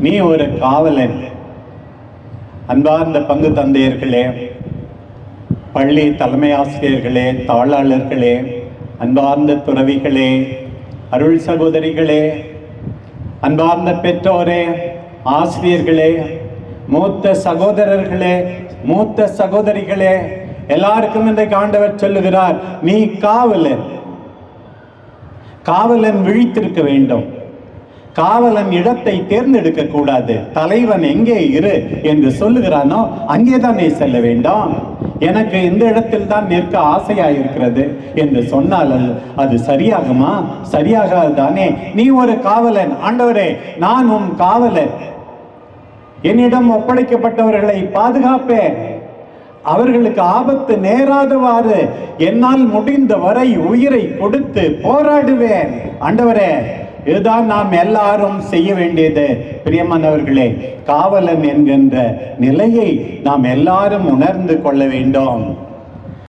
நீ ஒரு காவலன். அன்பார்ந்த பங்கு தந்தையர்களே, பள்ளி தலைமை ஆசிரியர்களே, தாளாளர்களே, அன்பார்ந்த துறவிகளே, அருள் சகோதரிகளே, அன்பார்ந்த பெற்றோரே, ஆசிரியர்களே, மூத்த சகோதரர்களே, மூத்த சகோதரிகளே, எல்லாருக்கும் இன்றைக்கு ஆண்டவர் சொல்லுகிறார், நீ காவலன். காவலன் விழித்திருக்க வேண்டும். காவலன் இடத்தை தேர்ந்தெடுக்க கூடாது. தலைவன் எங்கே இரு என்று சொல்லுகிறானோ அங்கேதான் நீ செல்ல வேண்டும். எனக்கு இந்த இடத்தில் தான் நிற்க ஆசையாயிருக்கிறது என்று சொன்னால் அது சரியாகுமா? சரியாகாதுதானே. நீ ஒரு காவலன். ஆண்டவரே, நான் உன் காவலன். என்னிடம் ஒப்படைக்கப்பட்டவர்களை பாதுகாப்பேன். அவர்களுக்கு ஆபத்து நேராதவாறு என்னால் முடிந்த வரை உயிரை கொடுத்து போராடுவேன். ஆண்டவரே, இதுதான் நாம் எல்லாரும் செய்ய வேண்டியது. பிரியமானவர்களே, காவலன் என்கின்ற நிலையை நாம் எல்லாரும் உணர்ந்து கொள்ள வேண்டும்.